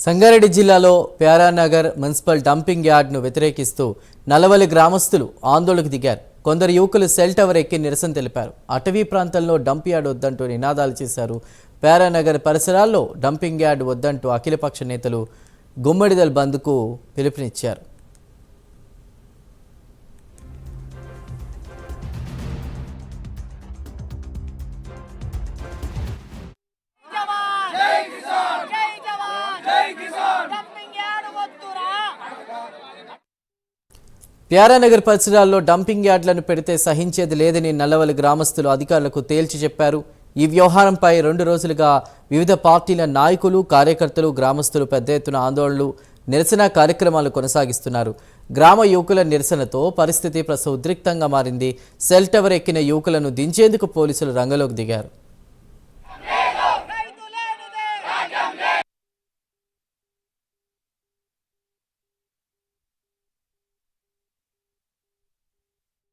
సంగారెడ్డి జిల్లాలో Pyaranagar municipal dumping యార్డ్ను వ్యతిరేకిస్తూ నల్లవల్లి గ్రామస్తులు ఆందోళనకు దిగారు. కొందరు యువకులు సెల్ టవర్ ఎక్కి నిరసన తెలిపారు. అటవీ ప్రాంతంలో డంప్ యార్డ్ వద్దంటూ నినాదాలు చేశారు. ప్యారానగర్ పరిసరాల్లో డంపింగ్ యార్డ్ వద్దంటూ అఖిలపక్ష నేతలు గుమ్మడిదల్ బంద్కు పిలుపునిచ్చారు. ప్యారానగర్ పరిసరాల్లో డంపింగ్ యార్డ్లను పెడితే సహించేది లేదని నల్లవల్లి గ్రామస్తులు అధికారులకు తేల్చి చెప్పారు. ఈ వ్యవహారంపై 2 రోజులుగా వివిధ పార్టీల నాయకులు, కార్యకర్తలు, గ్రామస్తులు పెద్ద ఎత్తున ఆందోళనలు, నిరసన కార్యక్రమాలు కొనసాగిస్తున్నారు. గ్రామ యువకుల నిరసనతో పరిస్థితి ప్రస్తుతం ఉద్రిక్తంగా మారింది. సెల్ టవర్ ఎక్కిన యువకులను దించేందుకు పోలీసులు రంగంలోకి దిగారు.